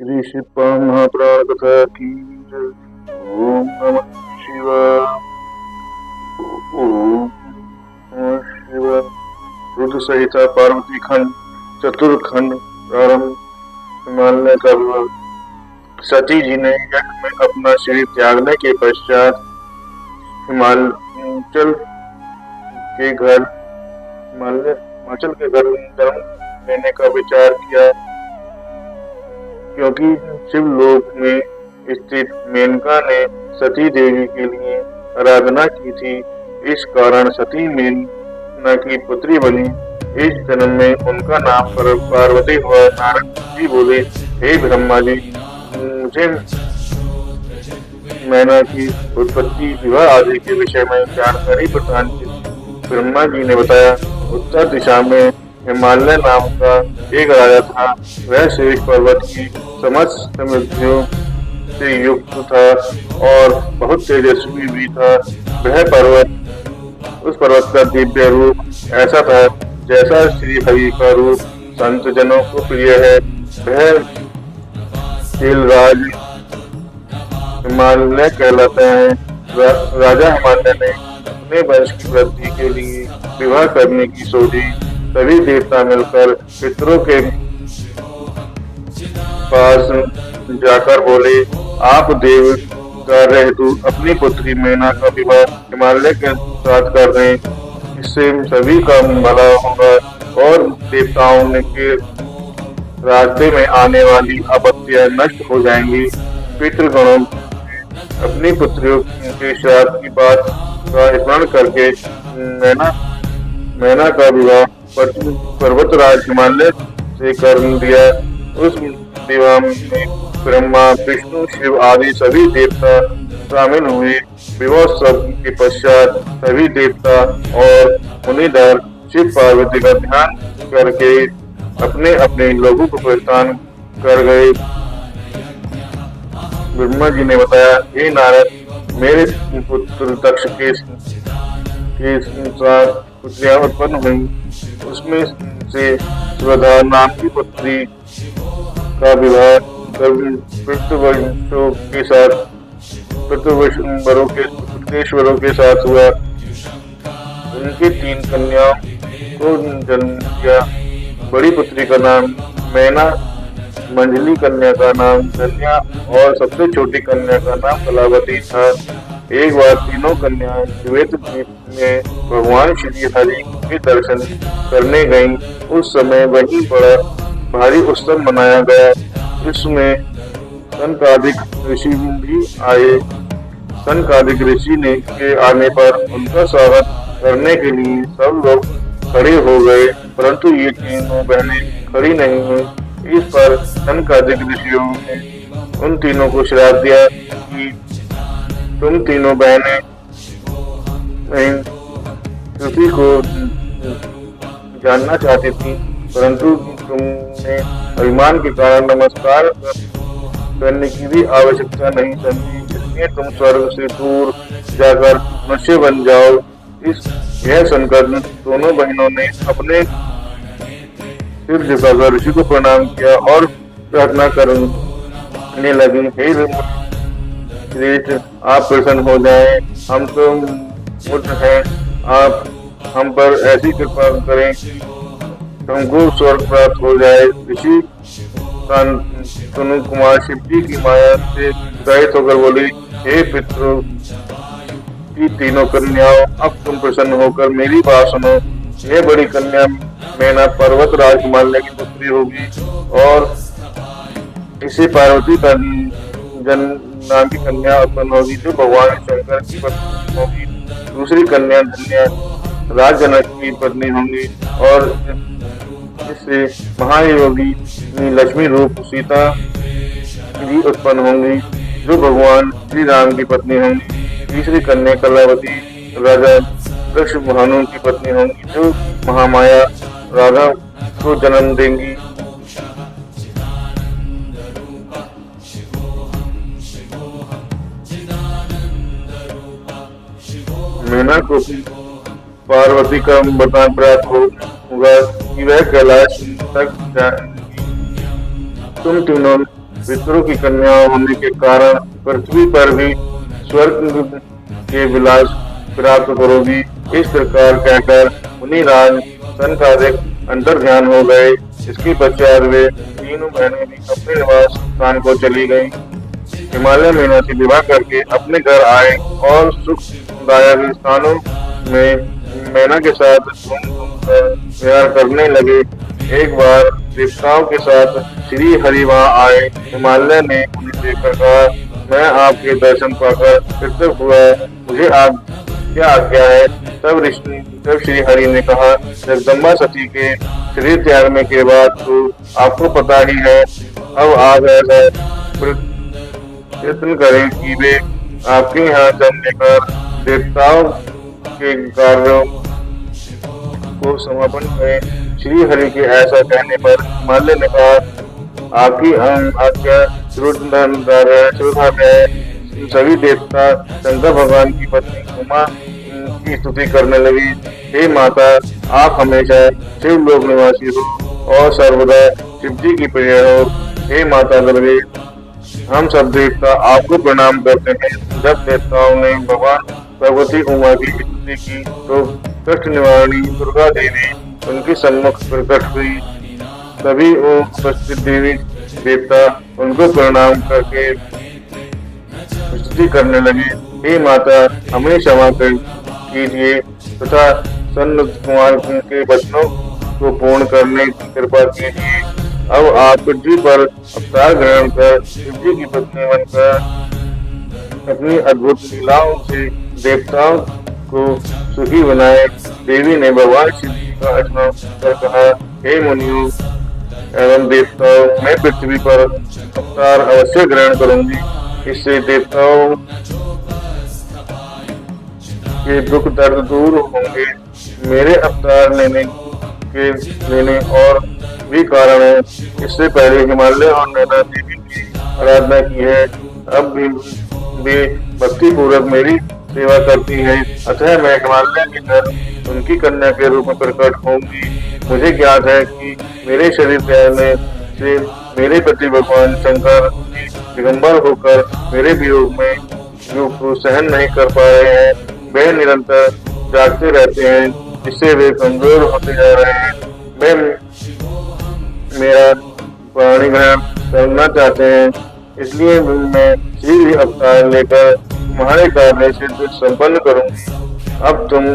श्री शिव महापुराण कथा की जय। ओम नमः शिवाय। ओम नमः शिवाय। रुद्र संहिता पार्वती खंड चतुर्खंड प्रारंभ। हिमालय का विवाह। सती जी ने यज्ञ में अपना शरीर त्यागने के पश्चात हिमाचल हिमाचल के घर जन्म लेने का विचार किया, क्योंकि शिवलोक में स्थित मेनका ने सती देवी के लिए आराधना की थी। इस कारण सती मेनका की पुत्री बनी। इस जन्म में उनका नाम पार्वती हुआ। नारद जी बोले, हे ब्रह्मा जी, मुझे मैना की उत्पत्ति, विवाह आदि के विषय में जानकारी प्रदान की। ब्रह्मा जी ने बताया, उत्तर दिशा में हिमालय नाम का एक राजा था। वह शेष पर्वत की समस्त समृद्धियों से युक्त था और बहुत तेजस्वी भी था। उस पर्वत का दिव्य रूप ऐसा था जैसा श्री हरि का रूप संत जनों को प्रिय है। वह शीलराज हिमालय कहलाता है। राजा हिमालय ने अपने वंश की वृद्धि के लिए विवाह करने की सोची। सभी देवता मिलकर पितरों के पास जाकर बोले, आप देव कार्य हेतु अपनी पुत्री मेना का विवाह हिमालय के साथ कर दें। इससे सभी का भला होगा और देवताओं के रास्ते में आने वाली आपत्तियां नष्ट हो जाएंगी। पितृगणों अपनी पुत्रियों के श्राप की बात का स्मरण करके मैना का विवाह पर्वतराज हिमालय से कर दिया। उस विवाह में ब्रह्मा, विष्णु, शिव आदि सभी देवता शामिल हुए। विवाहोत्सव के पश्चात सभी देवता और मुनिधर शिव पार्वती का ध्यान करके अपने अपने लोगों को प्रस्थान कर गए। ब्रह्मा जी ने बताया, हे नारद, मेरे पुत्र दक्ष के साथ पुत्रियां उत्पन्न हुई। उसमें से स्वधा नाम की पुत्री का विवाह पृथ्वीश्वरों के साथ हुआ। उनकी 3 कन्याओं को जन्म दिया। बड़ी पुत्री का नाम मैना, मंझली कन्या का नाम धन्या और सबसे छोटी कन्या का नाम कलावती था। एक बार तीनों कन्याएं श्वेत द्वीप में भगवान श्री हरि के दर्शन करने गईं। उस समय वहीं बड़ा भारी उत्सव मनाया गया। इसमें सनकादिक ऋषि भी आए। सनकादिक ऋषि के आने पर उनका स्वागत करने के लिए सब लोग खड़े हो गए, परंतु ये तीनों बहनें खड़ी नहीं हुई। इस पर सनकादिक ऋषियों ने उन तीनों को श्राप दिया कि तुम तीनों बहनें श्रुति को जानना चाहती थी, परंतु तुमने अभिमान के कारण नमस्कार करने की भी आवश्यकता नहीं समझी। इसलिए तुम स्वर्ग से दूर जाकर मनुष्य बन जाओ। यह सुनकर दोनों बहनों ने अपने सिर झुकाकर ऋषि को प्रणाम किया और प्रार्थना करने लगी, हे श्रेष्ठ, आप प्रसन्न हो जाएं। हम तो मूर्ख हैं, आप हम पर ऐसी कृपा करें कि हमको स्वर्ग प्राप्त हो जाए। ऋषि तनु कुमार शिव जी की माया से उत्साहित होकर बोली, हे पितरों की तीनों कन्याओं, अब तुम प्रसन्न होकर मेरी बात सुनो। यह बड़ी कन्या मैना पर्वतराज हिमालय की पुत्री होगी और इसे पार्वती का नाम की कन्या उत्पन्न होगी, जो भगवान शंकर की पत्नी होगी। दूसरी कन्या धन्या राज जनक की पत्नी होंगी और इससे महायोगी लक्ष्मी रूप सीता भी उत्पन्न होंगी, जो भगवान श्री राम की पत्नी होंगी। तीसरी कन्या कलावती राजा दक्ष भानु की पत्नी होंगी, जो महामाया राधा को जन्म देंगी। मैना को पार्वती का वरदान प्राप्त होगा कि वह कैलाश तक जाएंगी। तुम तीनों पितरों की कन्या होने के कारण पृथ्वी पर भी स्वर्ग के विलास प्राप्त करोगी। इस प्रकार कहकर मुनिराज सनकादिक अंतर्ध्यान हो गए। इसके पश्चात वे तीनों बहनें भी अपने निवास स्थान को चली गईं। हिमालय मीना से विवाह करके अपने घर आए और सुखदायक स्थानों में मैना के साथ घूम कर विहार करने लगे। एक बार देवताओं के साथ श्री हरि वहां आए। हिमालय ने उन्हें देखकर कहा, मैं आपके दर्शन पाकर कृतज्ञ हुआ, मुझे आप क्या आज्ञा है। तब श्री हरि ने कहा, जगदम्बा सती के शरीर त्यागने के बाद तो आपको पता ही है। अब आप ऐसा प्रयत्न करें कि वे आपके यहाँ जन्म लेकर देवताओं के कार्यों को समापन करें। श्री हरि के ऐसा कहने पर हिमालय ने कहा, आपकी आज्ञा है। सभी देवता शंकर भगवान की पत्नी उमा की स्तुति करने लगी। हे माता, आप हमेशा शिव लोक निवासी हो और सर्वदा शिव जी की प्रिय हो। हे माता दुर्गे, हम सब देवता आपको प्रणाम करते हैं। जब देवताओं ने भगवान भगवती उमा की स्तुति की तो कष्ट निवारणी दुर्गा देवी उनके सम्मुख प्रकट हुई। सभी उपस्थित देवी देवता उनको प्रणाम करके स्तुति करने लगे। हे माता, हमें क्षमा कीजिए तथा सनत कुमार के वचनों को पूर्ण करने की कृपा कीजिए। अब आप पृथ्वी पर अवतार ग्रहण कर शिव जी की पत्नी बनकर अपनी अद्भुत लीलाओं से देवताओं को सुखी बनाए। देवी ने भगवान शिव जी का स्मरण कर कहा, हे मुनियों एवं देवताओं, मैं पृथ्वी पर अवतार अवश्य ग्रहण करूंगी। इससे देवताओं के दुख दर्द दूर होंगे। मेरे अवतार लेने और भी कारण है। इससे पहले हिमालय और नैना देवी की आराधना की है। अब भी वे भक्ति पूर्वक मेरी सेवा करती हैं। अतः मैं हिमालय के घर उनकी कन्या के रूप में प्रकट होंगी। मुझे ज्ञात है कि मेरे शरीर त्यागने से मेरे पति भगवान शंकर दिगंबर होकर मेरे वियोग में योग को सहन नहीं कर पा रहे हैं। वे निरंतर जागते रहते हैं, जिससे वे कमजोर होते जा रहे हैं। मेरा प्राणी ग्रहण करना चाहते हैं, इसलिए मैं शीघ्र अवतार लेकर तुम्हारे कार्य सिद्ध संपन्न करूंगी। अब तुम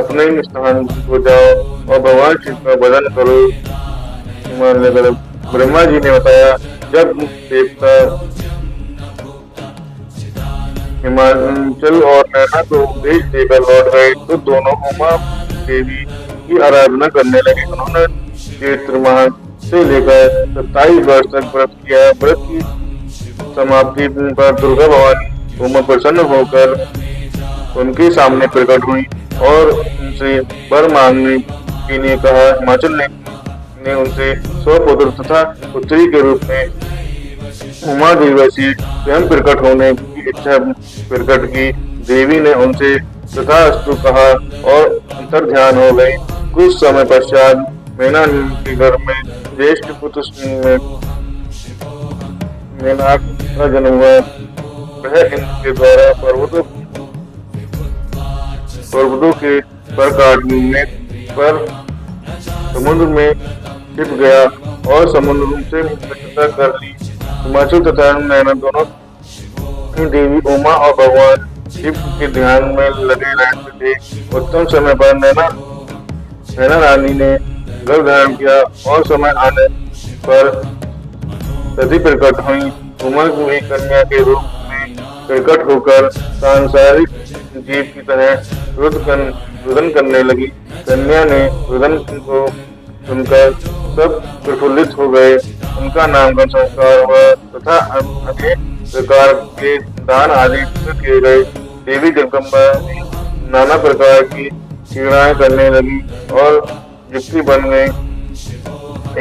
अपने स्थान को जाओ और भगवान शिव का भजन करो। ब्रह्मा जी ने बताया, जब देवता हिमाचल और नैना को उपदेश देकर लौट गए तो दोनों उमा देवी की आराधना करने लगे। उन्होंने चैत्र माह से लेकर 27 वर्ष तक व्रत किया। व्रत की समाप्ति पर दुर्गा भवानी उमा प्रसन्न होकर उनके सामने प्रकट हुई और उनसे वर मांगने के लिए कहा। हिमाचल ने उनसे 100 पुत्र तथा पुत्री के रूप में उमा देवी से स्वयं प्रकट होने की इच्छा प्रकट की। देवी ने उनसे तथास्तु कहा और अंतर्ध्यान हो गई। कुछ समय पश्चात मैना के घर में ज्येष्ठ पुत्र मेनाक का जन्म हुआ। वह इनके द्वारा पर्वतों के पर काटने पर समुद्र में छिप गया और समुद्र से मित्रता कर ली। हिमाचल तथा नैना दोनों देवी उमा और भगवान शिव के ध्यान में लगे रहते थे। उत्तम समय पर नैना रानी ने गर्भ धारण किया और समय आने पर सती प्रकट हुई। उमा भी कन्या के रूप में प्रकट होकर सांसारिक जीव की तरह रुदन करने लगी। कन्या ने रुदन को सुनकर सब प्रफुल्लित हो गए। उनका नामकरण संस्कार हुआ तथा अनेक प्रकार के दान आदि किए गए। देवी जगदम्बा नाना प्रकार की क्रीड़ाएं करने लगी और युक्ति बन गई।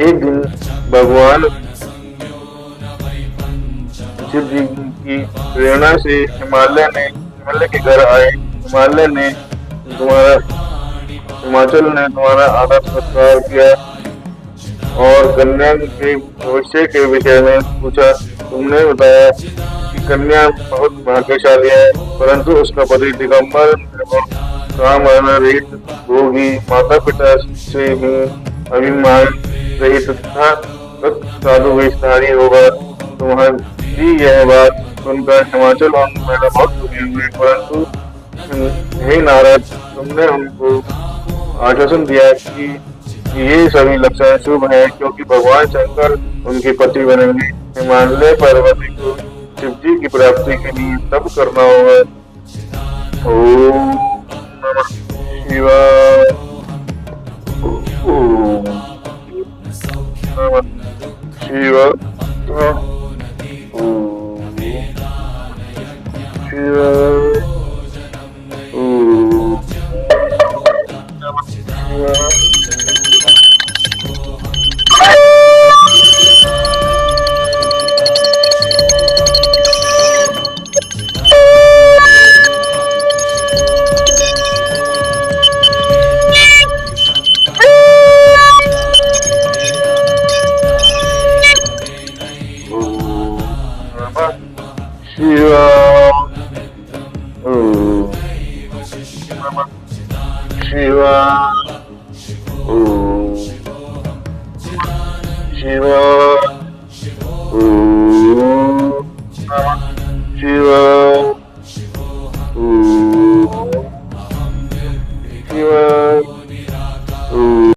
एक दिन भगवान शिव जी की प्रेरणा से हिमालय के घर आए। हिमाचल ने तुम्हारा आदर सत्कार किया और कन्या के भविष्य के विषय में पूछा। तुमने बताया कि कन्या बहुत भाग्यशाली है, परंतु उसका पति दिगंबर एवं काम रहित भोगी, माता पिता से भी अभिमान रहित तथा साधु वेशधारी होगा। तुम्हारी यह बात सुनकर हिमाचल और मैंने बहुत दुखी हुए, परंतु हे नारद, तुमने उनको आश्वासन दिया कि ये सभी लक्षण शुभ हैं, क्योंकि भगवान शंकर उनके पति बनेंगे। हिमालय पर्वत को शिव जी की प्राप्ति के लिए तप करना होगा। ओम नमः शिवाय। ओम नमः शिवाय। ओम शिवाय। ओम नमः शिवाय। Shiva. Om Namah Shiva. Om Shiva.